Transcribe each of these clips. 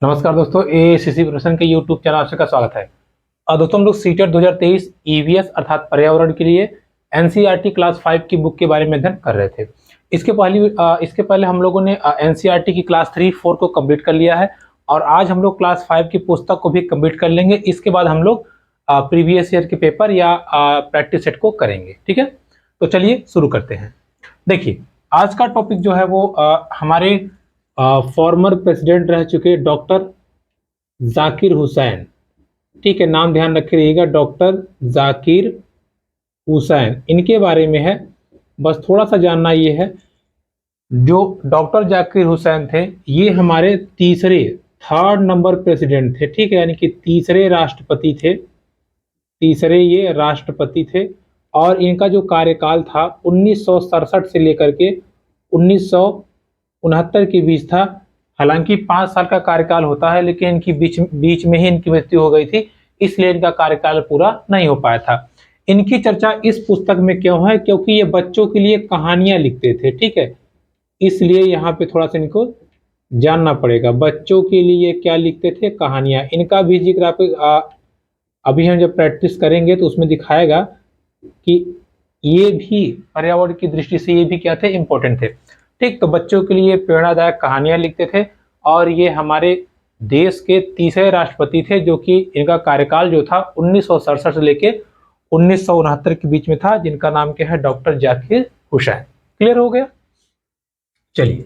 नमस्कार दोस्तों, ACC profession के यूट्यूब चैनल आपसे का स्वागत है। दोस्तों हम लोग सीटेट 2023 ईवीएस अर्थात पर्यावरण के लिए एनसीईआरटी क्लास 5 की बुक के बारे में अध्ययन कर रहे थे। इसके पहले हम लोगों ने एनसीईआरटी की क्लास 3, 4 को कंप्लीट कर लिया है और आज हम लोग क्लास 5 की पुस्तक को भी कंप्लीट कर लेंगे। इसके बाद हम लोग प्रीवियस ईयर के पेपर या प्रैक्टिस सेट को करेंगे। ठीक है, तो चलिए शुरू करते हैं। देखिए, आज का टॉपिक जो है वो हमारे फॉर्मर प्रेसिडेंट रह चुके डॉक्टर जाकिर हुसैन। ठीक है, नाम ध्यान रखे रहिएगा, डॉक्टर जाकिर हुसैन, इनके बारे में है। बस थोड़ा सा जानना ये है, जो डॉक्टर जाकिर हुसैन थे ये हमारे थर्ड नंबर प्रेसिडेंट थे। ठीक है, यानी कि तीसरे राष्ट्रपति थे, तीसरे ये राष्ट्रपति थे। और इनका जो कार्यकाल था 1967 से लेकर के 1969 के बीच था। हालांकि 5 साल का कार्यकाल होता है, लेकिन इनकी बीच में ही इनकी मृत्यु हो गई थी, इसलिए इनका कार्यकाल पूरा नहीं हो पाया था। इनकी चर्चा इस पुस्तक में क्यों है? क्योंकि ये बच्चों के लिए कहानियां लिखते थे। ठीक है, इसलिए यहाँ पे थोड़ा सा इनको जानना पड़ेगा। बच्चों के लिए क्या लिखते थे? कहानियां। इनका भी जिक्र आप अभी हम जब प्रैक्टिस करेंगे तो उसमें दिखाएगा कि ये भी पर्यावरण की दृष्टि से ये भी क्या थे? इंपॉर्टेंट थे। ठीक, तो बच्चों के लिए प्रेरणादायक कहानियां लिखते थे और ये हमारे देश के तीसरे राष्ट्रपति थे, जो कि इनका कार्यकाल जो था 1967 से लेके 1969 के बीच में था, जिनका नाम क्या है? डॉक्टर जाकिर हुसैन। क्लियर हो गया? चलिए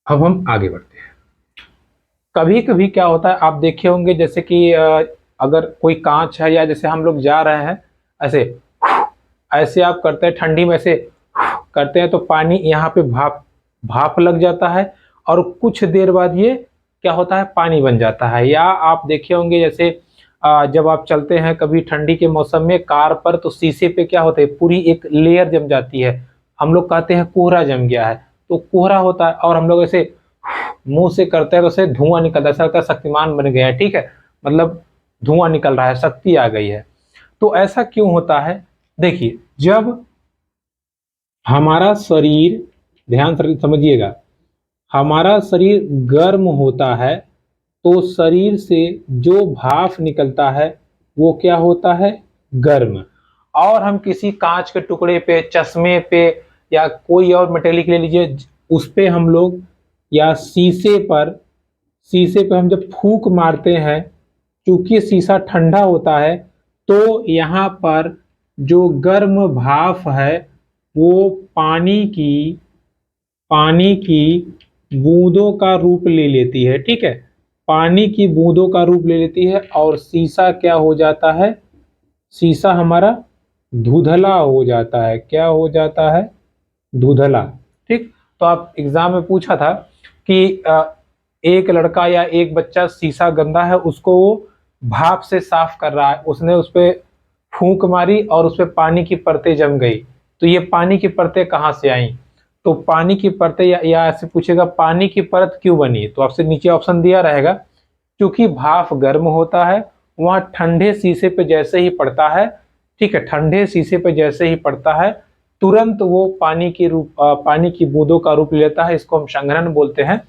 अब हम आगे बढ़ते हैं। कभी कभी क्या होता है, आप देखे होंगे, जैसे कि अगर कोई कांच है या जैसे हम लोग जा रहे हैं, ऐसे ऐसे आप करते हैं, ठंडी में ऐसे करते हैं तो पानी यहाँ पे भाप भाप लग जाता है और कुछ देर बाद ये क्या होता है? पानी बन जाता है। या आप देखे होंगे, जैसे जब आप चलते हैं कभी ठंडी के मौसम में कार पर, तो शीशे पे क्या होता है? पूरी एक लेयर जम जाती है। हम लोग कहते हैं कोहरा जम गया है, तो कोहरा होता है और हम लोग ऐसे मुंह से करते हैं तो ऐसे धुआं निकलता है, ऐसा लगता है शक्तिमान बन गया है। ठीक है, मतलब धुआं निकल रहा है, शक्ति आ गई है। तो ऐसा क्यों होता है? देखिए, जब हमारा शरीर, ध्यान से समझिएगा, हमारा शरीर गर्म होता है तो शरीर से जो भाप निकलता है वो क्या होता है? गर्म। और हम किसी कांच के टुकड़े पे, चश्मे पे या कोई और मटेरियल ले लीजिए, उस पे हम लोग या शीशे पे हम जब फूंक मारते हैं, चूंकि शीशा ठंडा होता है, तो यहाँ पर जो गर्म भाप है वो पानी की बूंदों का रूप ले लेती है। ठीक है, पानी की बूंदों का रूप ले लेती है और शीशा क्या हो जाता है? शीशा हमारा धुंधला हो जाता है। क्या हो जाता है? धुंधला। ठीक, तो आप एग्जाम में पूछा था कि एक लड़का या एक बच्चा, शीशा गंदा है, उसको वो भाप से साफ कर रहा है, उसने उस पर फूंक मारी और उस पर पानी की परतें जम गई। तो ये पानी की परतें कहाँ से आई? तो पानी की परतें, या ऐसे पूछेगा पानी की परत क्यों बनी, तो आपसे नीचे ऑप्शन दिया रहेगा, क्योंकि भाप गर्म होता है, वहां ठंडे शीशे पे जैसे ही पड़ता है, ठीक है, ठंडे शीशे पे जैसे ही पड़ता है, तुरंत वो पानी की बूंदों का रूप लेता है। इसको हम संघनन बोलते हैं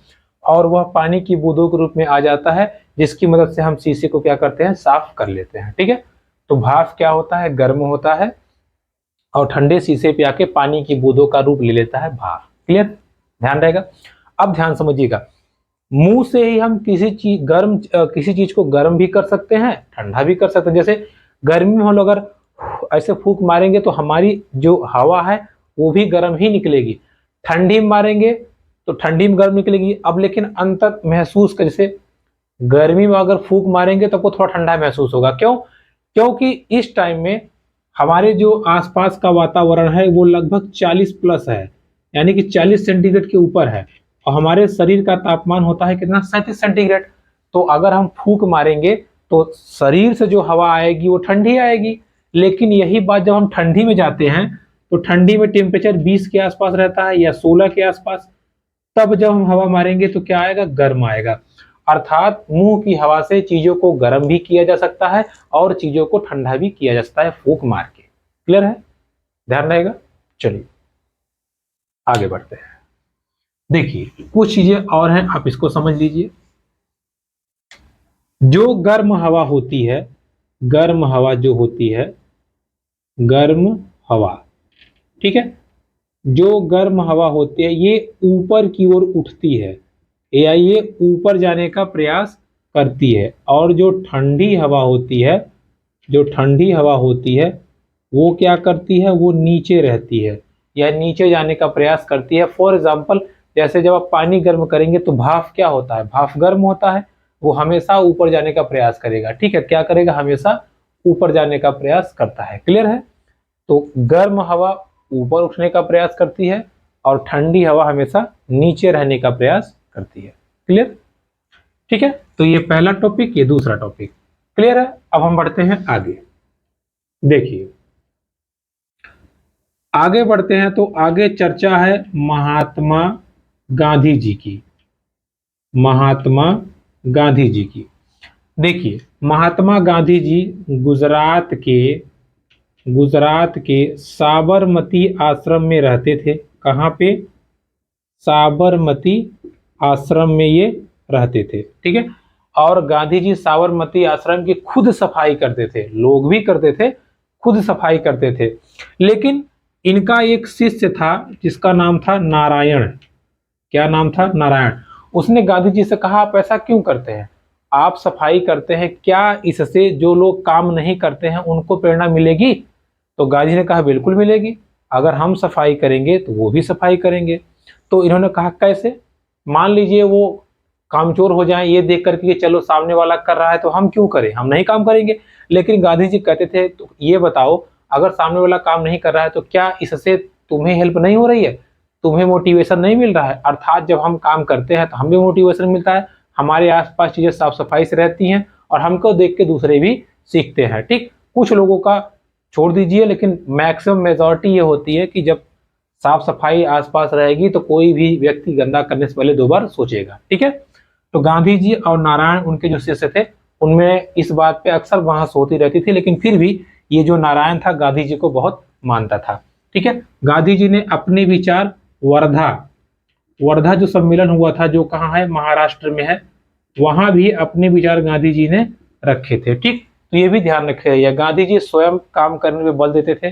और वह पानी की बूंदों के रूप में आ जाता है, जिसकी मदद से हम शीशे को क्या करते हैं? साफ कर लेते हैं। ठीक है, तो भाप क्या होता है? गर्म होता है और ठंडे शीशे पे आके पानी की बूंदों का रूप ले लेता है भाप। क्लियर? ध्यान रहेगा। अब ध्यान समझिएगा, मुंह से ही हम किसी चीज को गर्म भी कर सकते हैं, ठंडा भी कर सकते हैं। जैसे गर्मी में हम लोग अगर ऐसे फूंक मारेंगे तो हमारी जो हवा है वो भी गर्म ही निकलेगी। ठंडी में मारेंगे तो ठंडी में गर्म निकलेगी। अब लेकिन अंतर महसूस कर, जैसे गर्मी में अगर फूंक मारेंगे तो आपको थोड़ा ठंडा महसूस होगा। क्यों? क्योंकि इस टाइम में हमारे जो आसपास का वातावरण है वो लगभग 40 प्लस है, यानी कि 40 सेंटीग्रेड के ऊपर है और हमारे शरीर का तापमान होता है कितना? 37 सेंटीग्रेड। तो अगर हम फूंक मारेंगे तो शरीर से जो हवा आएगी वो ठंडी आएगी। लेकिन यही बात जब हम ठंडी में जाते हैं तो ठंडी में टेम्परेचर 20 के आसपास रहता है या 16 के आसपास, तब जब हम हवा मारेंगे तो क्या आएगा? गर्म आएगा। अर्थात मुंह की हवा से चीजों को गर्म भी किया जा सकता है और चीजों को ठंडा भी किया जा सकता है फूंक मार के। क्लियर है? ध्यान रहेगा। चलिए आगे बढ़ते हैं। देखिए, कुछ चीजें और हैं, आप इसको समझ लीजिए। जो गर्म हवा होती है, गर्म हवा जो होती है, गर्म हवा, ठीक है, जो गर्म हवा होती है ये ऊपर की ओर उठती है या ये ऊपर जाने का प्रयास करती है, और जो ठंडी हवा होती है, जो ठंडी हवा होती है वो क्या करती है, वो नीचे रहती है या नीचे जाने का प्रयास करती है। फॉर एग्जाम्पल, जैसे जब आप पानी गर्म करेंगे तो भाप क्या होता है, भाप गर्म होता है, वो हमेशा ऊपर जाने का प्रयास करेगा, ठीक है, क्या करेगा, हमेशा ऊपर जाने का प्रयास करता है। क्लियर है? तो गर्म हवा ऊपर उठने का प्रयास करती है और ठंडी हवा हमेशा नीचे रहने का प्रयास करती है। क्लियर? ठीक है, तो ये पहला टॉपिक, ये दूसरा टॉपिक। क्लियर है? अब हम बढ़ते हैं आगे। देखिए आगे बढ़ते हैं तो आगे चर्चा है महात्मा गांधी जी की, महात्मा गांधी जी की। देखिए महात्मा गांधी जी गुजरात के साबरमती आश्रम में रहते थे। कहाँ पे? साबरमती आश्रम में ये रहते थे, ठीक है। और गांधी जी साबरमती आश्रम की खुद सफाई करते थे, लोग भी करते थे, खुद सफाई करते थे। लेकिन इनका एक शिष्य था जिसका नाम था नारायण। क्या नाम था? नारायण। उसने गांधी जी से कहा, आप ऐसा क्यों करते हैं, आप सफाई करते हैं, क्या इससे जो लोग काम नहीं करते हैं उनको प्रेरणा मिलेगी? तो गांधी जी ने कहा, बिल्कुल मिलेगी, अगर हम सफाई करेंगे तो वो भी सफाई करेंगे। तो इन्होंने कहा, कैसे? मान लीजिए वो कामचोर हो जाए ये देख करके कि चलो सामने वाला कर रहा है तो हम क्यों करें, हम नहीं काम करेंगे। लेकिन गांधी जी कहते थे, तो ये बताओ, अगर सामने वाला काम नहीं कर रहा है तो क्या इससे तुम्हें हेल्प नहीं हो रही है, तुम्हें मोटिवेशन नहीं मिल रहा है? अर्थात जब हम काम करते हैं तो हमें मोटिवेशन मिलता है, हमारे आसपास चीजें साफ सफाई से रहती हैं और हमको देख के दूसरे भी सीखते हैं। ठीक, कुछ लोगों का छोड़ दीजिए, लेकिन मैक्सिमम मेजॉरिटी ये होती है कि जब साफ सफाई आसपास रहेगी तो कोई भी व्यक्ति गंदा करने से पहले 2 बार सोचेगा। ठीक है, तो गांधी जी और नारायण उनके जो शिष्य थे उनमें इस बात पे अक्सर बहस होती रहती थी, लेकिन फिर भी ये जो नारायण था गांधी जी को बहुत मानता था। ठीक है, गांधी जी ने अपने विचार वर्धा, वर्धा जो सम्मेलन हुआ था जो कहाँ है, महाराष्ट्र में है, वहां भी अपने विचार गांधी जी ने रखे थे। ठीक, तो ये भी ध्यान रखिएगा, गांधी जी स्वयं काम करने में बल देते थे,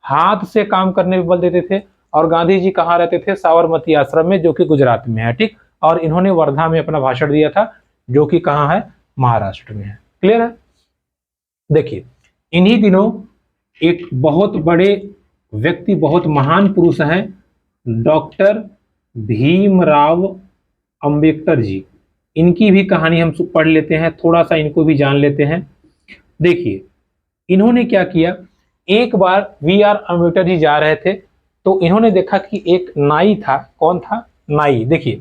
हाथ से काम करने में बल देते थे। और गांधी जी कहाँ रहते थे? साबरमती आश्रम में, जो कि गुजरात में है। ठीक, और इन्होंने वर्धा में अपना भाषण दिया था जो कि कहाँ है? महाराष्ट्र में है। क्लियर है? देखिए इन्हीं दिनों एक बहुत बड़े व्यक्ति, बहुत महान पुरुष हैं, डॉक्टर भीमराव अंबेडकर जी। इनकी भी कहानी हम पढ़ लेते हैं, थोड़ा सा इनको भी जान लेते हैं। देखिए इन्होंने क्या किया, एक बार वी आर अम्बेडकर जी जा रहे थे तो इन्होंने देखा कि एक नाई था। कौन था? नाई। देखिए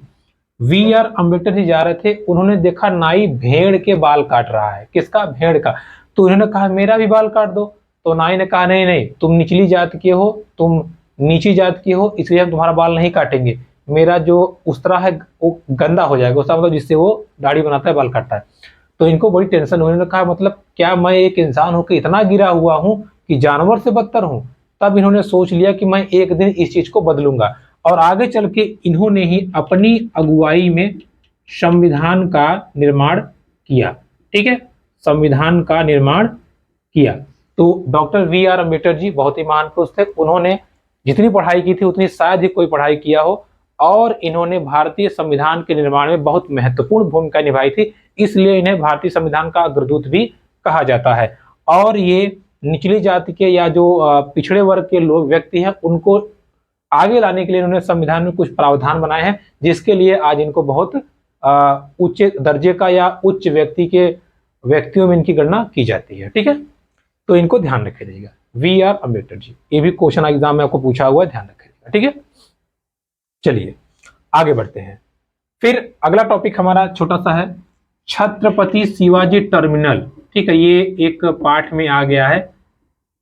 वी आर अम्बेडकर जी जा रहे थे, उन्होंने देखा नाई भेड़ के बाल काट रहा है। किसका? भेड़ का। तो इन्होंने कहा, मेरा भी बाल काट दो। तो नाई ने कहा, नहीं नहीं, तुम निचली जात के हो, तुम नीची जात के हो, इसलिए हम तुम्हारा बाल नहीं काटेंगे, मेरा जो उस्तरा है वो गंदा हो जाएगा, उसका मतलब जिससे वो दाढ़ी बनाता है, बाल काटता है। तो इनको बड़ी टेंशन हुई, उन्होंने कहा, मतलब क्या मैं एक इंसान होकर इतना गिरा हुआ हूं कि जानवर से बदतर हूं? तब इन्होंने सोच लिया कि मैं एक दिन इस चीज को बदलूंगा, और आगे चल के इन्होंने ही अपनी अगुवाई में संविधान का निर्माण किया। ठीक है, संविधान का निर्माण किया। तो doctor V are Ambedkar ji बहुत ही महान पुरुष थे, उन्होंने जितनी पढ़ाई की थी उतनी शायद ही कोई पढ़ाई किया हो, और इन्होंने भारतीय संविधान के निर्माण में बहुत महत्वपूर्ण भूमिका निभाई थी, इसलिए इन्हें भारतीय संविधान का अग्रदूत भी कहा जाता है। और ये निचली जाति के या जो पिछड़े वर्ग के लोग व्यक्ति हैं उनको आगे लाने के लिए इन्होंने संविधान में कुछ प्रावधान बनाए हैं, जिसके लिए आज इनको बहुत उच्च दर्जे का या उच्च व्यक्तियों में इनकी गणना की जाती है। ठीक है, तो इनको ध्यान रखिएगा, वी आर अम्बेडकर जी। ये भी क्वेश्चन एग्जाम में आपको पूछा हुआ है, ध्यान रखिएगा। ठीक है, चलिए आगे बढ़ते हैं। फिर अगला टॉपिक हमारा छोटा सा है, छत्रपति शिवाजी टर्मिनल। ठीक है, ये एक पाठ में आ गया है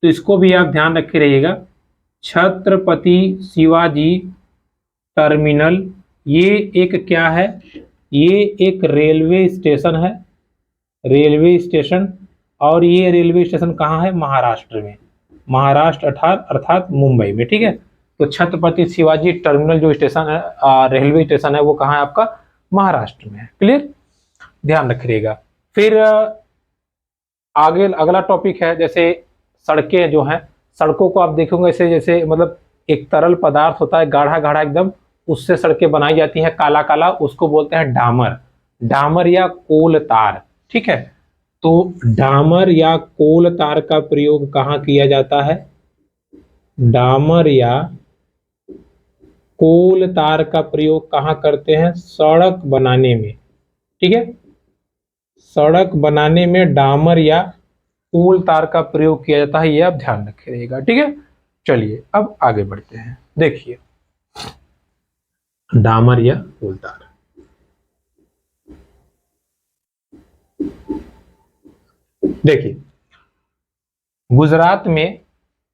तो इसको भी आप ध्यान रखे रहिएगा। छत्रपति शिवाजी टर्मिनल, ये एक क्या है? ये एक रेलवे स्टेशन है, रेलवे स्टेशन। और ये रेलवे स्टेशन कहाँ है? महाराष्ट्र में, महाराष्ट्र अर्थात मुंबई में। ठीक है, तो छत्रपति शिवाजी टर्मिनल जो स्टेशन है, रेलवे स्टेशन है, वो कहाँ है आपका? महाराष्ट्र में है। क्लियर? ध्यान रखिएगा। फिर आगे अगला टॉपिक है जैसे सड़कें जो हैं, सड़कों को आप देखोगे ऐसे जैसे मतलब एक तरल पदार्थ होता है गाढ़ा गाढ़ा एकदम, उससे सड़कें बनाई जाती हैं काला काला, उसको बोलते हैं डामर, डामर या कोल तार। ठीक है, तो डामर या कोल तार का प्रयोग कहाँ किया जाता है? डामर या कोल तार का प्रयोग कहाँ करते हैं? सड़क बनाने में। ठीक है, सड़क बनाने में डामर या कोल तार का प्रयोग किया जाता है, ये आप ध्यान रखिएगा। ठीक है, चलिए अब आगे बढ़ते हैं। देखिए डामर या कोल तार, देखिए गुजरात में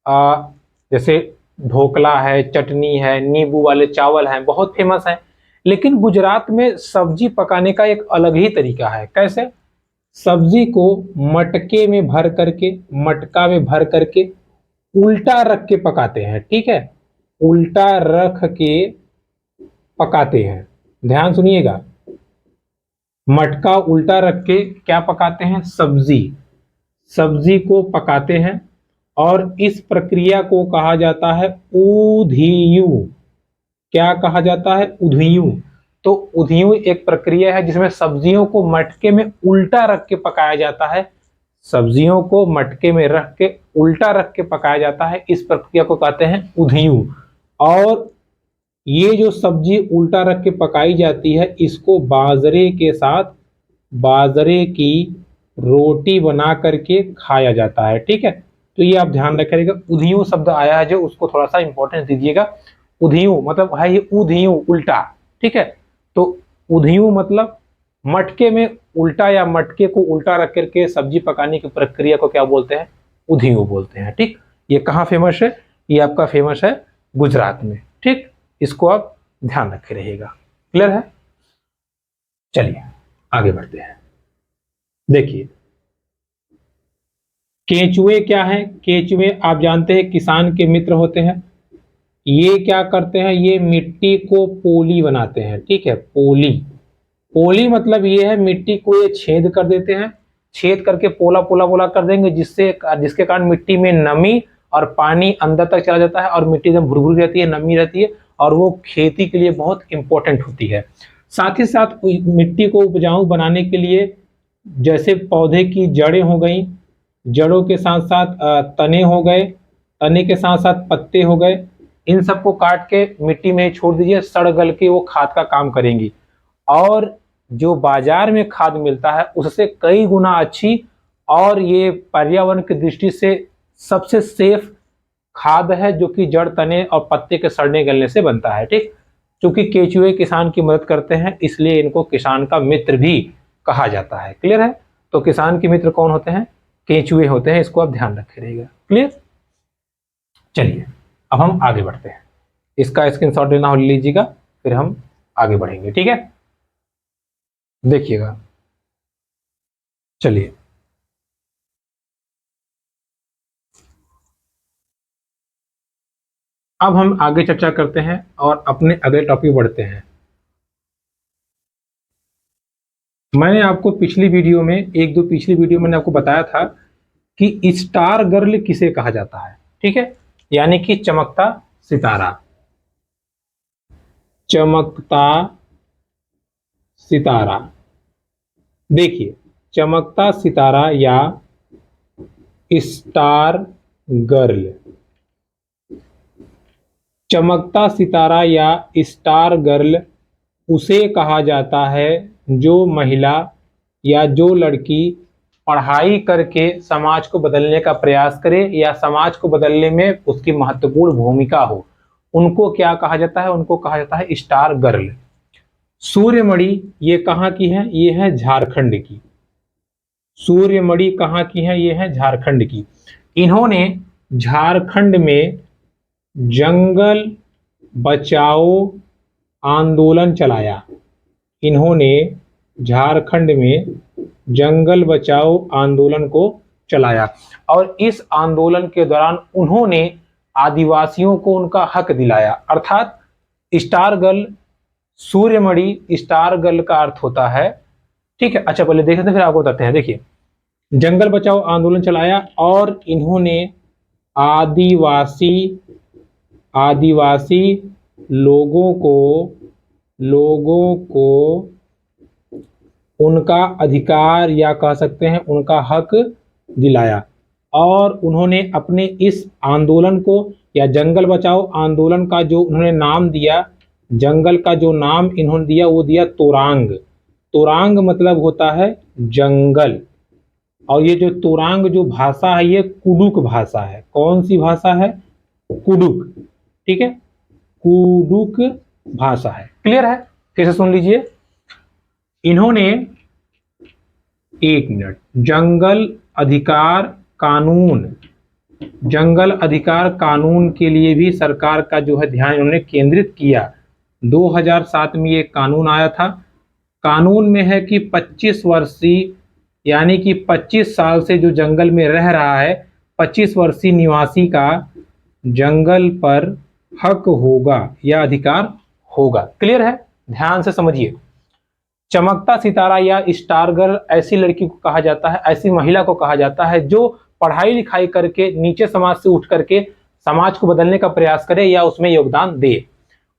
जैसे ढोकला है, चटनी है, नींबू वाले चावल हैं, बहुत फेमस हैं। लेकिन गुजरात में सब्जी पकाने का एक अलग ही तरीका है। कैसे? सब्जी को मटके में भर करके, मटका में भर करके उल्टा रख के पकाते हैं। ठीक है, उल्टा रख के पकाते हैं, ध्यान सुनिएगा। मटका उल्टा रख के क्या पकाते हैं? सब्जी, सब्जी को पकाते हैं और इस प्रक्रिया को कहा जाता है उधियू। क्या कहा जाता है? उधियू। तो उधियू एक प्रक्रिया है जिसमें सब्जियों को मटके में उल्टा रख के पकाया जाता है, सब्जियों को मटके में रख के उल्टा रख के पकाया जाता है, इस प्रक्रिया को कहते हैं उधियू। और ये जो सब्जी उल्टा रख के पकाई जाती है, इसको बाजरे के साथ, बाजरे की रोटी बना करके खाया जाता है। ठीक है, तो ये आप ध्यान रखिएगा। उधियू शब्द आया है जो, उसको थोड़ा सा इंपॉर्टेंस दीजिएगा। उधियू मतलब है ये उधियू उल्टा। ठीक है, तो उधियू मतलब मटके में उल्टा या मटके को उल्टा रख करके सब्जी पकाने की प्रक्रिया को क्या बोलते हैं? उधियू बोलते हैं। ठीक, ये कहाँ फेमस है? ये आपका फेमस है गुजरात में। ठीक, इसको आप ध्यान रखे रहिएगा। क्लियर है? चलिए आगे बढ़ते हैं। देखिए केंचुए क्या है? केंचुए आप जानते हैं किसान के मित्र होते हैं। ये क्या करते हैं? ये मिट्टी को पोली बनाते हैं। ठीक है, पोली, पोली मतलब ये है मिट्टी को ये छेद कर देते हैं, छेद करके पोला पोला पोला कर देंगे, जिसके कारण मिट्टी में नमी और पानी अंदर तक चला जाता है और मिट्टी एकदम भुरभुरी रहती है, नमी रहती है, और वो खेती के लिए बहुत इंपॉर्टेंट होती है। साथ ही साथ मिट्टी को उपजाऊ बनाने के लिए जैसे पौधे की जड़ें हो गई, जड़ों के साथ साथ तने हो गए, तने के साथ साथ पत्ते हो गए, इन सबको काट के मिट्टी में छोड़ दीजिए, सड़ गल के वो खाद का काम करेंगी। और जो बाजार में खाद मिलता है उससे कई गुना अच्छी और ये पर्यावरण की दृष्टि से सबसे सेफ खाद है, जो कि जड़, तने और पत्ते के सड़ने गलने से बनता है। ठीक, क्योंकि केंचुए किसान की मदद करते हैं, इसलिए इनको किसान का मित्र भी कहा जाता है। क्लियर है? तो किसान के मित्र कौन होते हैं? केंचुए होते हैं, इसको आप ध्यान रखे रहिएगा। क्लियर? चलिए अब हम आगे बढ़ते हैं। इसका स्क्रीनशॉट लेना हो लीजिएगा, फिर हम आगे बढ़ेंगे। ठीक है, देखिएगा। चलिए अब हम आगे चर्चा करते हैं और अपने अगले टॉपिक बढ़ते हैं। मैंने आपको पिछली वीडियो में, एक दो पिछली वीडियो में मैंने आपको बताया था कि स्टार गर्ल किसे कहा जाता है। ठीक है, यानी कि चमकता सितारा, चमकता सितारा। देखिए चमकता सितारा या स्टार गर्ल, चमकता सितारा या स्टार गर्ल उसे कहा जाता है जो महिला या जो लड़की पढ़ाई करके समाज को बदलने का प्रयास करे या समाज को बदलने में उसकी महत्वपूर्ण भूमिका हो, उनको क्या कहा जाता है? उनको कहा जाता है स्टार गर्ल। सूर्यमणि ये कहाँ की है? ये है झारखंड की। सूर्यमणि कहाँ की है? ये है झारखंड की। इन्होंने झारखंड में जंगल बचाओ आंदोलन चलाया। इन्होंने झारखंड में जंगल बचाओ आंदोलन को चलाया और इस आंदोलन के दौरान उन्होंने आदिवासियों को उनका हक दिलाया। अर्थात star girl, Suryamani star girl का अर्थ होता है, ठीक है, अच्छा पहले देखते हैं फिर आपको बताते हैं। देखिए, जंगल बचाओ आंदोलन चलाया और इन्होंने आदिवासी आदिवासी लोगों को उनका अधिकार या कह सकते हैं उनका हक दिलाया। और उन्होंने अपने इस आंदोलन को या जंगल बचाओ आंदोलन का जो उन्होंने नाम दिया, जंगल का जो नाम इन्होंने दिया वो दिया तोरांग। तोरांग मतलब होता है जंगल। और ये जो तोरांग जो भाषा है ये कुडुक भाषा है। कौन सी भाषा है? कुडुक। ठीक है, कुडुक भाषा है। क्लियर है? फिर से सुन लीजिए। इन्होंने, एक मिनट, जंगल अधिकार कानून के लिए भी सरकार का जो है ध्यान इन्होंने केंद्रित किया। 2007 में ये कानून आया था। कानून में है कि 25 वर्षीय यानी कि 25 साल से जो जंगल में रह रहा है, 25 वर्षीय निवासी का जंगल पर हक होगा या अधिकार होगा। क्लियर है? ध्यान से समझिए। चमकता सितारा या स्टार गर्ल ऐसी लड़की को कहा जाता है, ऐसी महिला को कहा जाता है जो पढ़ाई लिखाई करके नीचे समाज से उठ करके समाज को बदलने का प्रयास करे या उसमें योगदान दे।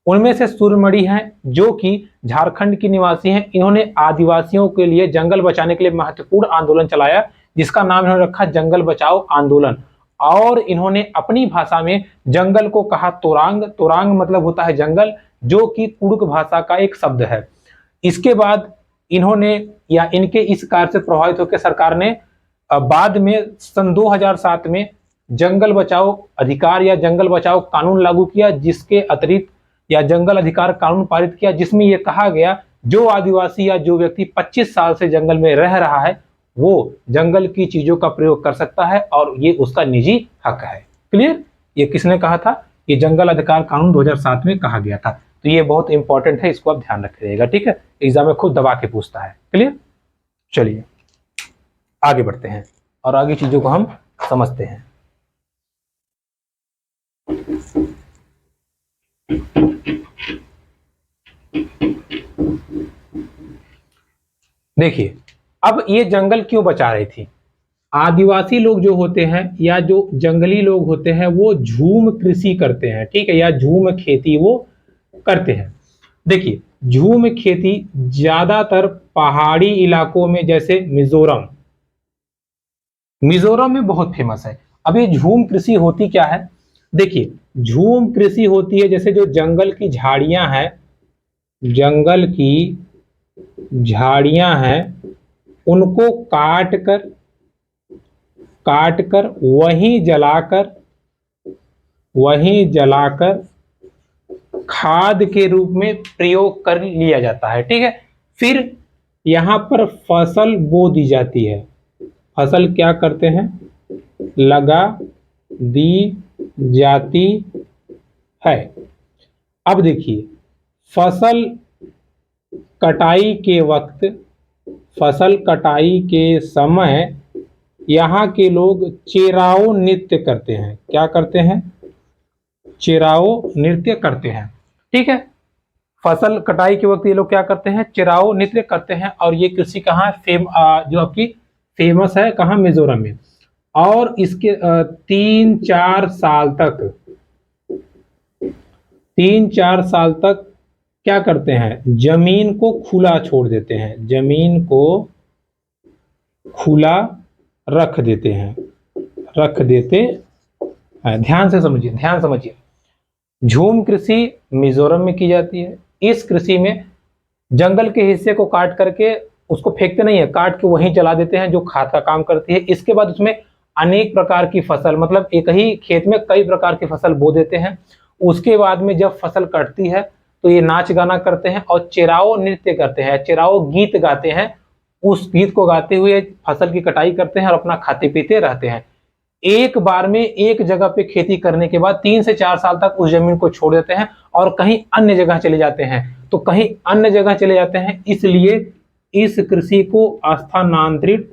उनमें से सूर्यमणि हैं जो कि झारखंड की निवासी हैं। इन्होंने आदिवासियों के लिए जंगल बचाने के लिए महत्वपूर्ण आंदोलन चलाया जिसका नाम इन्होंने रखा जंगल बचाओ आंदोलन। और इन्होंने अपनी भाषा में जंगल को कहा तोरांग। तोरांग मतलब होता है जंगल, जो कि कुडुक भाषा का एक शब्द है। इसके बाद इन्होंने या इनके इस कार्य से प्रभावित होकर सरकार ने बाद में सन 2007 में जंगल बचाओ अधिकार या जंगल बचाओ कानून लागू किया, जिसके अतिरिक्त या जंगल अधिकार कानून पारित किया, जिसमें यह कहा गया जो आदिवासी या जो व्यक्ति 25 साल से जंगल में रह रहा है वो जंगल की चीजों का प्रयोग कर सकता है और ये उसका निजी हक है। क्लियर? ये किसने कहा था? ये जंगल अधिकार कानून 2007 में कहा गया था। तो ये बहुत इंपॉर्टेंट है, इसको आप ध्यान रखिएगा। ठीक है, एग्जाम में खुद दबा के पूछता है। क्लियर? चलिए आगे बढ़ते हैं और आगे चीजों को हम समझते हैं। देखिए, अब ये जंगल क्यों बचा रही थी? आदिवासी लोग जो होते हैं या जो जंगली लोग होते हैं वो झूम कृषि करते हैं। ठीक है, या झूम खेती वो करते हैं। देखिए, झूम खेती ज्यादातर पहाड़ी इलाकों में, जैसे मिजोरम में बहुत फेमस है। अब ये झूम कृषि होती क्या है? देखिए, झूम कृषि होती है जैसे जो जंगल की झाड़ियां हैं, जंगल की झाड़ियां हैं उनको काट कर वहीं जलाकर खाद के रूप में प्रयोग कर लिया जाता है। ठीक है, फिर यहाँ पर फसल बो दी जाती है। फसल क्या करते हैं? लगा दी जाती है। अब देखिए, फसल कटाई के समय यहाँ के लोग चेराओ नृत्य करते हैं। क्या करते हैं? चेराओ नृत्य करते हैं। ठीक है, फसल कटाई के वक्त ये लोग क्या करते हैं? चेराओ नृत्य करते हैं। और ये कृषि कहाँ है? जो आपकी फेमस है कहाँ? मिजोरम में। और इसके 3-4 साल तक क्या करते हैं? जमीन को खुला छोड़ देते हैं, जमीन को खुला रख देते हैं। ध्यान से समझिए। झूम कृषि मिजोरम में की जाती है। इस कृषि में जंगल के हिस्से को काट करके उसको फेंकते नहीं है, काट के वहीं जला देते हैं जो खाद का काम करती है। इसके बाद उसमें अनेक प्रकार की फसल, मतलब एक ही खेत में कई प्रकार की फसल बो देते हैं। उसके बाद में जब फसल कटती है तो ये नाच गाना करते हैं और चेराओ नृत्य करते हैं, चेराओ गीत गाते हैं। उस गीत को गाते हुए फसल की कटाई करते हैं और अपना खाते पीते रहते हैं। एक बार में एक जगह पे खेती करने के बाद 3 से 4 साल तक उस जमीन को छोड़ देते हैं और कहीं अन्य जगह चले जाते हैं। तो कहीं अन्य जगह चले जाते हैं, इसलिए इस कृषि को स्थानांतरित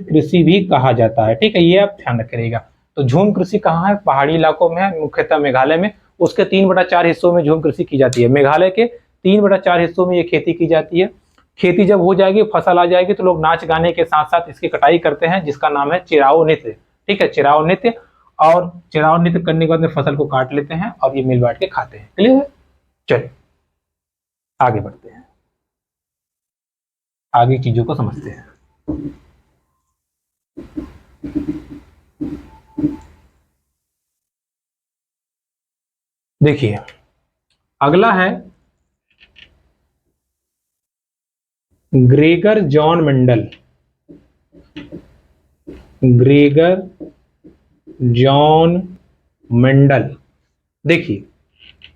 कृषि भी कहा जाता है। ठीक है, ये आप ध्यान रखिएगा। तो झूम कृषि कहाँ है? पहाड़ी इलाकों में है, मुख्यतः मेघालय में। उसके 3/4 हिस्सों में झूम कृषि की जाती है। मेघालय के 3/4 हिस्सों में ये खेती की जाती है। खेती जब हो जाएगी, फसल आ जाएगी, तो लोग नाच गाने के साथ साथ इसकी कटाई करते हैं, जिसका नाम है चिराओ नृत्य। ठीक है, चिराओ नृत्य। और चिराओ नृत्य करने के बाद में फसल को काट लेते हैं और ये मिल बांट के खाते हैं। क्लियर है? चलिए आगे बढ़ते हैं, आगे चीजों को समझते हैं। देखिए अगला है Gregor John Mendel. Gregor John Mendel, देखिए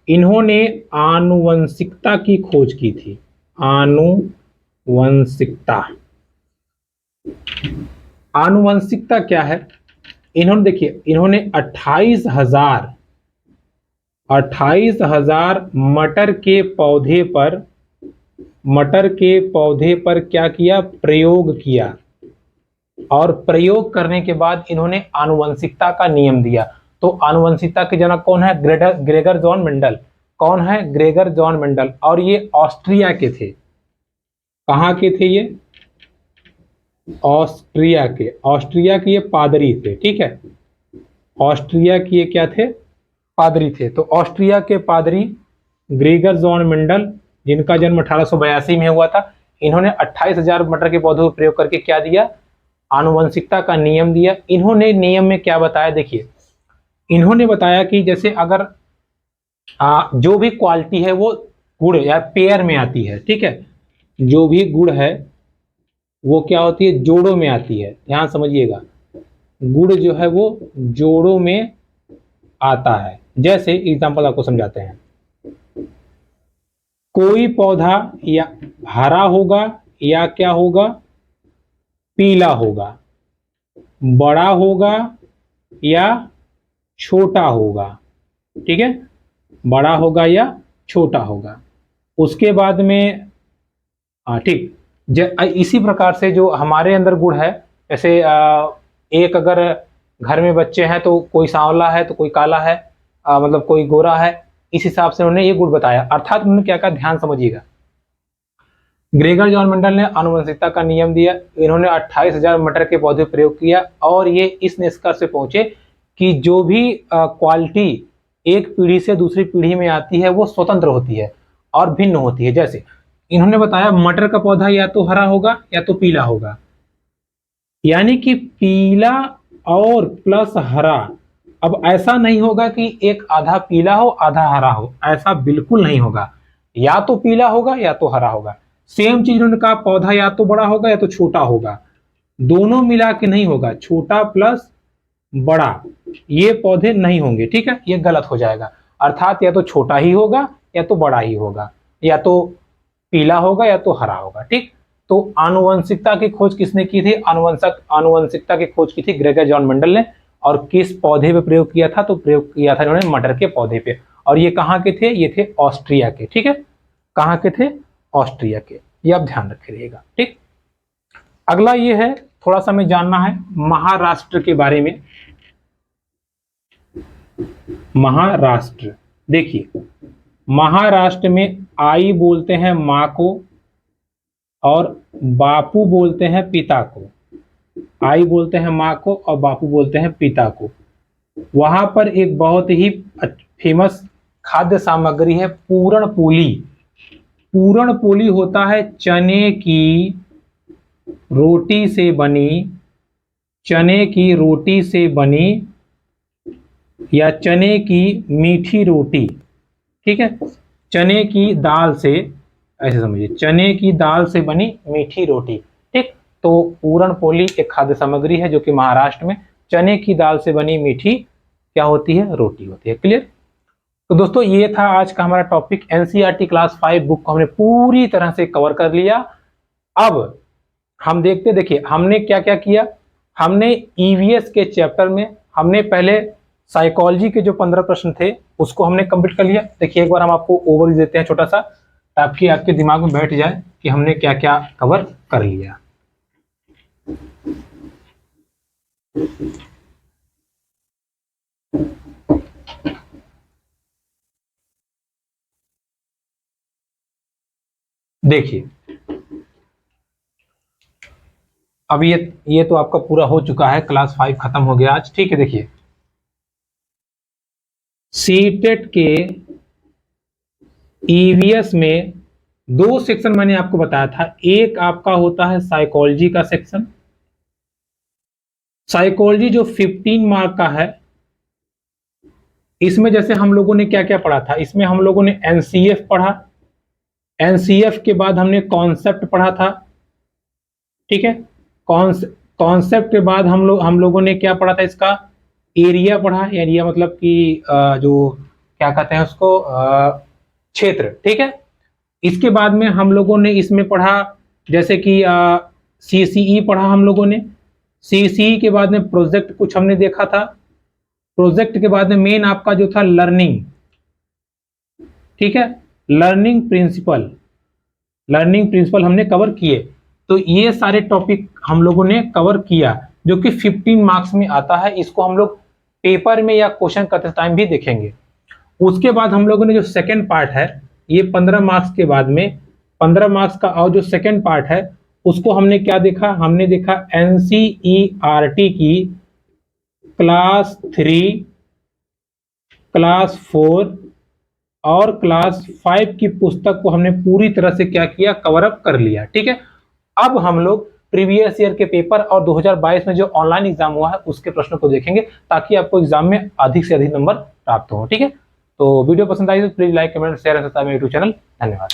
इन्होंने आनुवंशिकता की खोज की थी। आनुवंशिकता, आनुवंशिकता क्या है? इन्होंने देखिए, इन्होंने 28,000 मटर के पौधे पर क्या किया? प्रयोग किया। और प्रयोग करने के बाद इन्होंने आनुवंशिकता का नियम दिया। तो आनुवंशिकता के जनक कौन है? Gregor John Mendel. कौन है? Gregor John Mendel. और ये ऑस्ट्रिया के थे। कहाँ के थे ये? ऑस्ट्रिया के। ऑस्ट्रिया के ये पादरी थे। ठीक है, ऑस्ट्रिया के ये क्या थे? पादरी थे। तो ऑस्ट्रिया के पादरी ग्रेगर जॉन मेंडल, जिनका जन्म 1882 में हुआ था, इन्होंने 28,000 मटर के पौधों का प्रयोग करके क्या दिया? आनुवंशिकता का नियम दिया। इन्होंने नियम में क्या बताया? देखिए इन्होंने बताया कि जैसे अगर जो भी क्वालिटी है वो गुड़ या पेयर में आती है। ठीक है, जो भी गुड़ है वो क्या होती है? जोड़ों में आती है। ध्यान समझिएगा, गुड़ जो है वो जोड़ों में आता है। जैसे एग्जांपल आपको समझाते हैं, कोई पौधा या हरा होगा या क्या होगा? पीला होगा, बड़ा होगा या छोटा होगा। ठीक है, बड़ा होगा या छोटा होगा। उसके बाद में ठीक, इसी प्रकार से जो हमारे अंदर गुड़ है, जैसे एक अगर घर में बच्चे हैं तो कोई सांवला है तो कोई काला है, मतलब कोई गोरा है। इस हिसाब से उन्होंने ये गुड़ बताया। अर्थात उन्होंने क्या कहा? ध्यान समझिएगा, ग्रेगर जॉन मेंडल ने आनुवंशिकता का नियम दिया। इन्होंने 28,000 मटर के पौधे प्रयोग किया और ये इस निष्कर्ष से पहुंचे कि जो भी क्वालिटी एक पीढ़ी से दूसरी पीढ़ी में आती है वो स्वतंत्र होती है और भिन्न होती है। जैसे इन्होंने बताया मटर का पौधा या तो हरा होगा या तो पीला होगा, यानी कि पीला और प्लस हरा। अब ऐसा नहीं होगा कि एक आधा पीला हो आधा हरा हो, ऐसा बिल्कुल नहीं होगा। या तो पीला होगा या तो हरा होगा। सेम चीज उन्होंने कहा, पौधा या तो बड़ा होगा या तो छोटा होगा, दोनों मिला के नहीं होगा। छोटा प्लस बड़ा ये पौधे नहीं होंगे। ठीक है, ये गलत हो जाएगा। अर्थात या तो छोटा ही होगा या तो बड़ा ही होगा, या तो पीला होगा या तो हरा होगा। ठीक, तो आनुवंशिकता की खोज किसने की थी? आनुवंशिकता की खोज की थी ग्रेगर जॉन मेंडल ने। और किस पौधे पे प्रयोग किया था? तो प्रयोग किया था इन्होंने मटर के पौधे पे। और ये कहाँ के थे? ये थे ऑस्ट्रिया के। ठीक है, कहाँ के थे? ऑस्ट्रिया के। ये आप ध्यान रखिएगा। ठीक, अगला ये है, थोड़ा सा हमें जानना है महाराष्ट्र के बारे में। महाराष्ट्र, देखिए महाराष्ट्र में आई बोलते हैं माँ को और बापू बोलते हैं पिता को। आई बोलते हैं माँ को और बापू बोलते हैं पिता को। वहां पर एक बहुत ही फेमस खाद्य सामग्री है पूरण पोली। पूरण पोली होता है चने की रोटी से बनी, चने की रोटी से बनी या चने की मीठी रोटी। ठीक है, चने की दाल से, ऐसे समझिए, चने की दाल से बनी मीठी रोटी। ठीक, तो पूरण पोली एक खाद्य सामग्री है जो कि महाराष्ट्र में चने की दाल से बनी मीठी क्या होती है? रोटी होती है। क्लियर? तो दोस्तों ये था आज का हमारा टॉपिक। एनसीईआरटी क्लास 5 बुक को हमने पूरी तरह से कवर कर लिया। अब हम देखिए हमने क्या क्या किया। हमने ईवीएस के चैप्टर में हमने पहले साइकोलॉजी के जो 15 प्रश्न थे उसको हमने कंप्लीट कर लिया। देखिए एक बार हम आपको ओवरव्यू देते हैं छोटा सा, ताकि आपके दिमाग में बैठ जाए कि हमने क्या क्या कवर कर लिया। देखिए अब ये तो आपका पूरा हो चुका है, क्लास 5 खत्म हो गया आज, ठीक है। देखिए सीटेट के ईवीएस में 2 सेक्शन मैंने आपको बताया था। एक आपका होता है साइकोलॉजी का सेक्शन, साइकोलॉजी जो 15 मार्क का है। इसमें जैसे हम लोगों ने क्या क्या पढ़ा था, इसमें हम लोगों ने एनसीएफ पढ़ा, एनसीएफ के बाद हमने कॉन्सेप्ट पढ़ा था, ठीक है। कॉन्सेप्ट के बाद हम लोगों ने क्या पढ़ा था, इसका एरिया पढ़ा। एरिया मतलब कि जो क्या कहते हैं उसको, क्षेत्र, ठीक है। इसके बाद में हम लोगों ने इसमें पढ़ा जैसे कि सीसीई पढ़ा हम लोगों ने। सीसीई के बाद में प्रोजेक्ट कुछ हमने देखा था। प्रोजेक्ट के बाद में मेन आपका जो था लर्निंग, ठीक है। लर्निंग प्रिंसिपल हमने कवर किए। तो ये सारे टॉपिक हम लोगों ने कवर किया, जो कि 15 मार्क्स में आता है। इसको हम लोग पेपर में या क्वेश्चन करते टाइम भी देखेंगे। उसके बाद हम लोगों ने जो सेकंड पार्ट है, ये 15 मार्क्स के बाद में 15 मार्क्स का और जो सेकंड पार्ट है उसको हमने क्या देखा, हमने देखा एनसीईआरटी की क्लास 3, क्लास 4 और क्लास 5 की पुस्तक को हमने पूरी तरह से क्या किया, कवर अप कर लिया, ठीक है। अब हम लोग प्रीवियस ईयर के पेपर और 2022 में जो ऑनलाइन एग्जाम हुआ है उसके प्रश्नों को देखेंगे, ताकि आपको एग्जाम में अधिक से अधिक नंबर प्राप्त हो, ठीक है। तो वीडियो पसंद आई तो please like, comment, share and subscribe मेरे यूट्यूब चैनल। धन्यवाद।